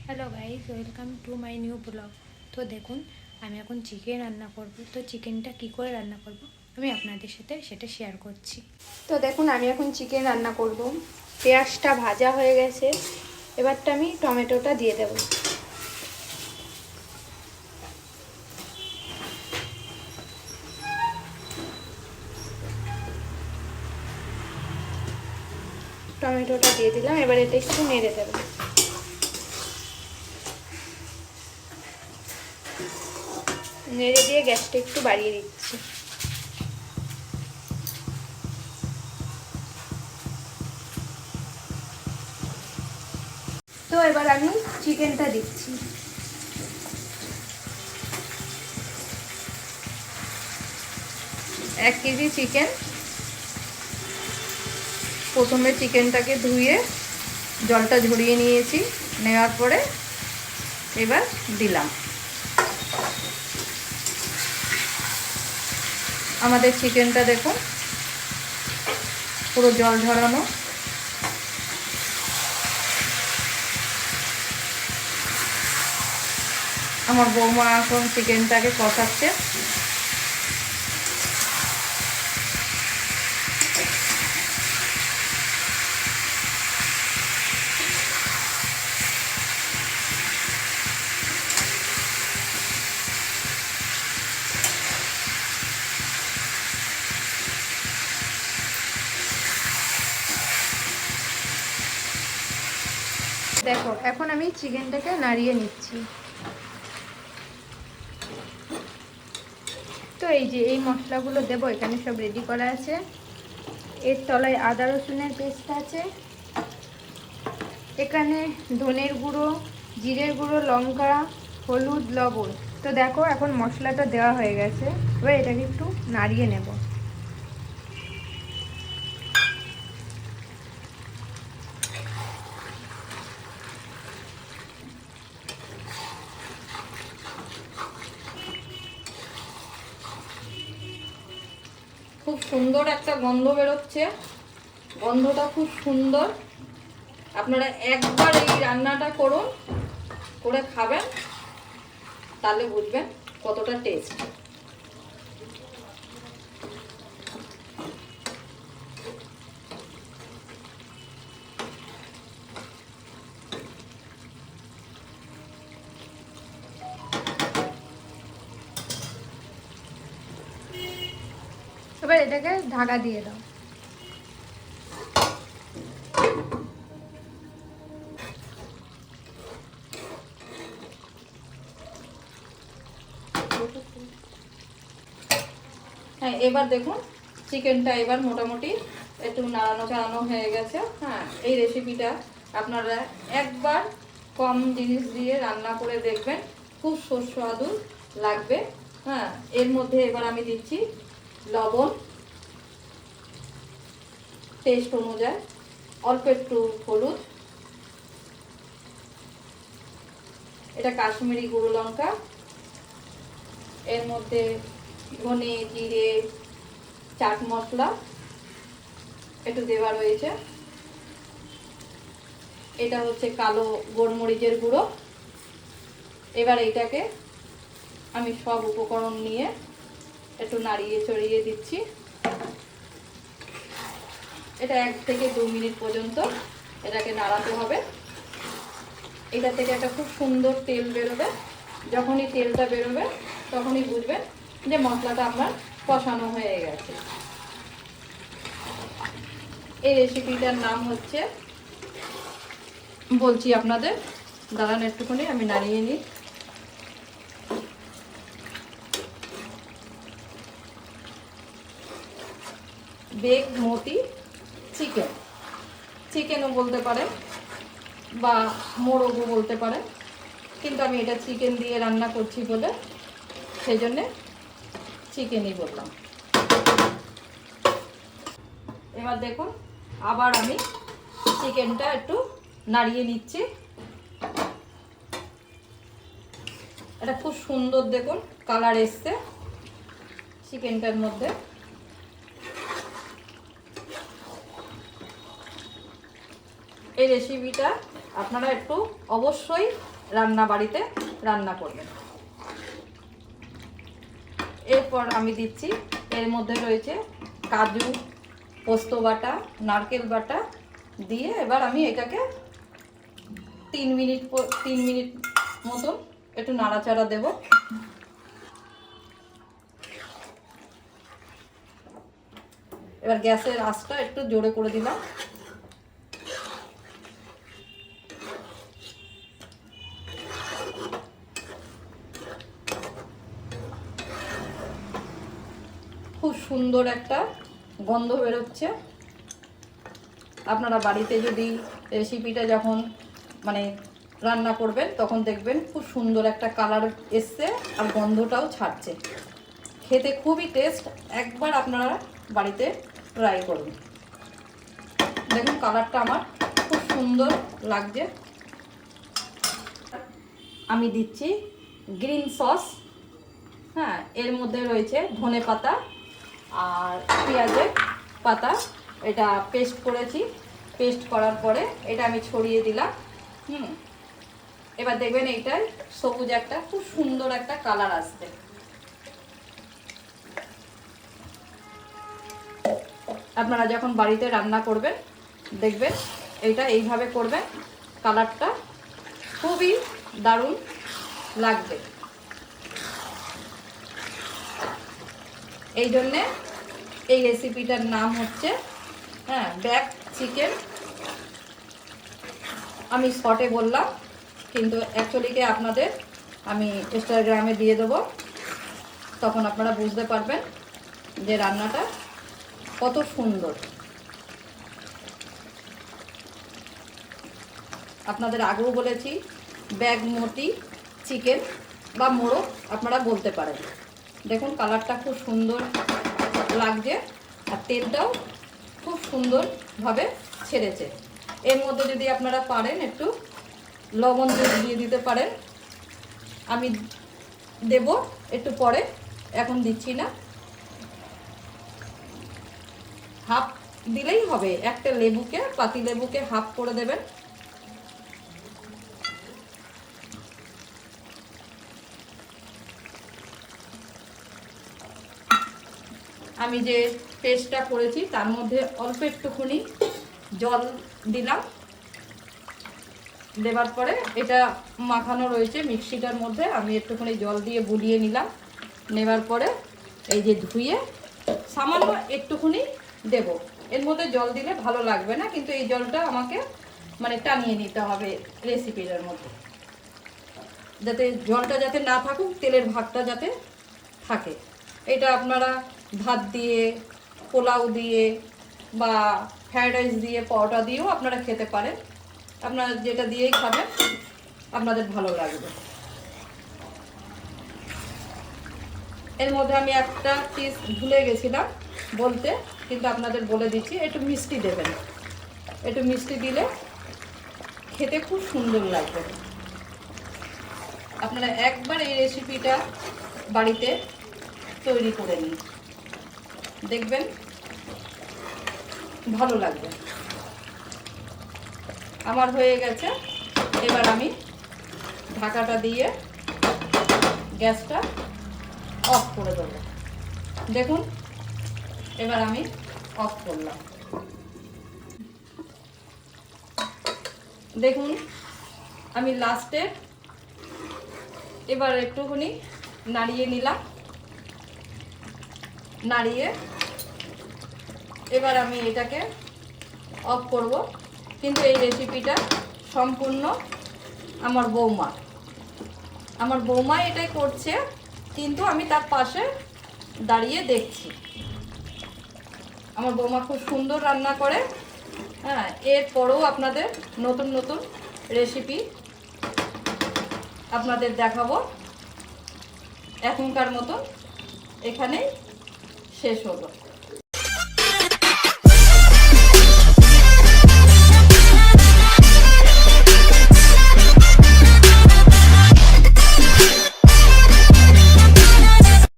Hello guys, welcome to my new blog. তো দেখুন, আমি এখন চিকেন রান্না করব। তো চিকেনটা কি করে রান্না করব আমি আপনাদের সাথে সেটা শেয়ার করছি। তো দেখুন, আমি এখন চিকেন রান্না করব। পেঁয়াজটা ভাজা হয়ে গেছে, এবারটা আমি টমেটোটা দিয়ে দেব। টমেটোটা দিয়ে দিলাম, এবার এটা একটু নেড়ে দেব। নেড়ে দিয়ে গ্যাসটা একটু বাড়িয়ে দিচ্ছি। তো এবার আমি চিকেনটা দিচ্ছি। 1 কেজি চিকেন। প্রথমে চিকেনটাকে ধুয়ে জলটা ঝরিয়ে নিয়েছি, নেওয়ার পরে এবার দিলাম। আমাদের চিকেনটা দেখুন পুরো জল ঝরানো। আমার বৌমা এখন চিকেনটাকে কষাচ্ছে। দেখো, এখন আমি চিকেনটাকে নাড়িয়ে নিচ্ছি। তো এই যে এই মশলাগুলো দেবো, এখানে সব রেডি করা আছে। এর তলায় আদা রসুনের পেস্ট আছে, এখানে ধনের গুঁড়ো, জিরের গুঁড়ো, লঙ্কা, হলুদ, লবণ। তো দেখো, এখন মশলাটা দেওয়া হয়ে গেছে, এবার এটাকে একটু নাড়িয়ে নেব। খুব সুন্দর একটা গন্ধ বেরোচ্ছে, গন্ধটা খুব সুন্দর। আপনারা একবার এই রান্নাটা করুন, করে খাবেন, তাহলে বুঝবেন কতটা টেস্ট। এবার এটাকে ঢাকা দিয়ে দাও। হ্যাঁ, এবার দেখুন চিকেনটা এবার মোটামুটি একটু নাড়ানো চাড়ানো হয়ে গেছে। হ্যাঁ, এই রেসিপিটা আপনারা একবার কম জিনিস দিয়ে রান্না করে দেখবেন, খুব সুস্বাদু লাগবে। হ্যাঁ, এর মধ্যে এবার আমি দিচ্ছি লবণ টেস্ট অনুযায়ী, অল্প একটু হলুদ, এটা কাশ্মীরি গুঁড়ো লঙ্কা, এর মধ্যে ধনে, জিরে, চাট মশলা একটু দেওয়া রয়েছে, এটা হচ্ছে কালো গোলমরিচের গুঁড়ো। এবার এইটাকে আমি সব উপকরণ নিয়ে একটু নাড়িয়ে চড়িয়ে দিচ্ছি। এটা 1 থেকে 2 মিনিট পর্যন্ত এটাকে নাড়াতে হবে। এটা থেকে একটা খুব সুন্দর তেল বেরোবে। যখনই তেলটা বেরোবে তখনই বুঝবেন যে মশলাটা আমার কষানো হয়ে গেছে। এই রেসিপিটার নাম হচ্ছে, বলছি আপনাদের, দাঁড়ান একটুখানি আমি নাড়িয়ে নিই। বেগমতি চিকেন, চিকেনও বলতে পারেন বা মোরগও বলতে পারেন, কিন্তু আমি এটা চিকেন দিয়ে রান্না করছি বলে সেই জন্যে চিকেনই বললাম। এবার দেখুন, আবার আমি চিকেনটা একটু নাড়িয়ে নিচ্ছি। এটা খুব সুন্দর দেখুন কালার এসছে চিকেনটার মধ্যে। এই রেসিপিটা আপনারা একটু অবশ্যই বাড়িতে রান্না করবেন। এরপর আমি দিচ্ছি, এর মধ্যে রয়েছে কাজু, পোস্ত বাটা, নারকেল বাটা দিয়ে এবার আমি এটাকে 3 মিনিট মতন একটু নাড়াচাড়া দেব। এবার গ্যাসের আঁচটা একটু জোরে করে দিলাম। খুব সুন্দর একটা গন্ধ বেরোচ্ছে। আপনারা বাড়িতে যদি রেসিপিটা যখন মানে রান্না করবেন তখন দেখবেন খুব সুন্দর একটা কালার এসছে আর গন্ধটাও ছাড়ছে। খেতে খুবই টেস্ট, একবার আপনারা বাড়িতে ট্রাই করুন। দেখুন কালারটা আমার খুব সুন্দর লাগছে। আমি দিচ্ছি গ্রিন সস। হ্যাঁ, এর মধ্যে রয়েছে ধনে পাতা আর পেঁয়াজের পাতা, এটা পেস্ট করেছি। পেস্ট করার পরে এটা আমি ছড়িয়ে দিলাম। এবার দেখবেন এইটার সবুজ একটা খুব সুন্দর একটা কালার আসবে। আপনারা যখন বাড়িতে রান্না করবেন দেখবেন এইটা এইভাবে করবেন, কালারটা খুবই দারুণ লাগবে। এই জন্যে এই রেসিপিটার নাম হচ্ছে ব্যাক চিকেন। আমি শর্টে বললাম, কিন্তু অ্যাকচুয়ালিকে আপনাদের আমি ইনস্টাগ্রামে দিয়ে দেবো, তখন আপনারা বুঝতে পারবেন যে রান্নাটা কত সুন্দর। আপনাদের আগেও বলেছি ব্যাগমতি চিকেন বা মোরগ আপনারা বলতে পারেন। দেখুন কালারটা খুব সুন্দর লাগছে আর তেলটাও খুব সুন্দরভাবে ছেড়েছে। এর মধ্যে যদি আপনারা পারেন একটু লবণ দিয়ে দিতে পারেন। আমি দেব একটু পরে, এখন দিচ্ছি না। হাফ দিলেই হবে, একটা লেবুকে, পাতি লেবুকে হাফ করে দেবেন। আমি যে পেস্টটা করেছি তার মধ্যে অল্প একটুখানি জল দিলাম। দেবার পরে এটা মাখানো রয়েছে মিক্সিটার মধ্যে, আমি একটুখানি জল দিয়ে বুলিয়ে নিলাম। নেবার পরে এই যে ধুয়ে সামান্য একটুখানি দেব। এর মধ্যে জল দিলে ভালো লাগবে না, কিন্তু এই জলটা আমাকে মানে টানিয়ে নিতে হবে রেসিপিটার মধ্যে, যাতে জলটা যাতে না থাকুক, তেলের ভাগটা যাতে থাকে। এটা আপনারা ভাত দিয়ে, পোলাও দিয়ে বা ফ্রাইড রাইস দিয়ে, পরোটা দিয়েও আপনারা খেতে পারেন। আপনারা যেটা দিয়েই খাবেন আপনাদের ভালো লাগবে। এর মধ্যে আমি একটা পিস ভুলে গেছিলাম বলতে, কিন্তু আপনাদের বলে দিচ্ছি, একটু মিষ্টি দেবেন। একটু মিষ্টি দিলে খেতে খুব সুন্দর লাগবে। আপনারা একবার এই রেসিপিটা বাড়িতে তৈরি করে নিন, দেখবেন ভালো লাগবে। আমার হয়ে গেছে, এবার আমি ঢাকাটা দিয়ে গ্যাসটা অফ করে দেবো। দেখুন এবার আমি অফ করলাম। দেখুন আমি লাস্টে এবার একটুখানি নাড়িয়ে নিলাম। নাড়িয়ে এবার আমি এটাকে অফ করব। কিন্তু এই রেসিপিটা সম্পূর্ণ আমার বৌমা এটাই করছে, কিন্তু আমি তার পাশে দাঁড়িয়ে দেখছি। আমার বৌমা খুব সুন্দর রান্না করে। হ্যাঁ, এরপরেও আপনাদের নতুন নতুন রেসিপি আপনাদের দেখাবো। এখনকার মতো এখানেই শেষ হলো।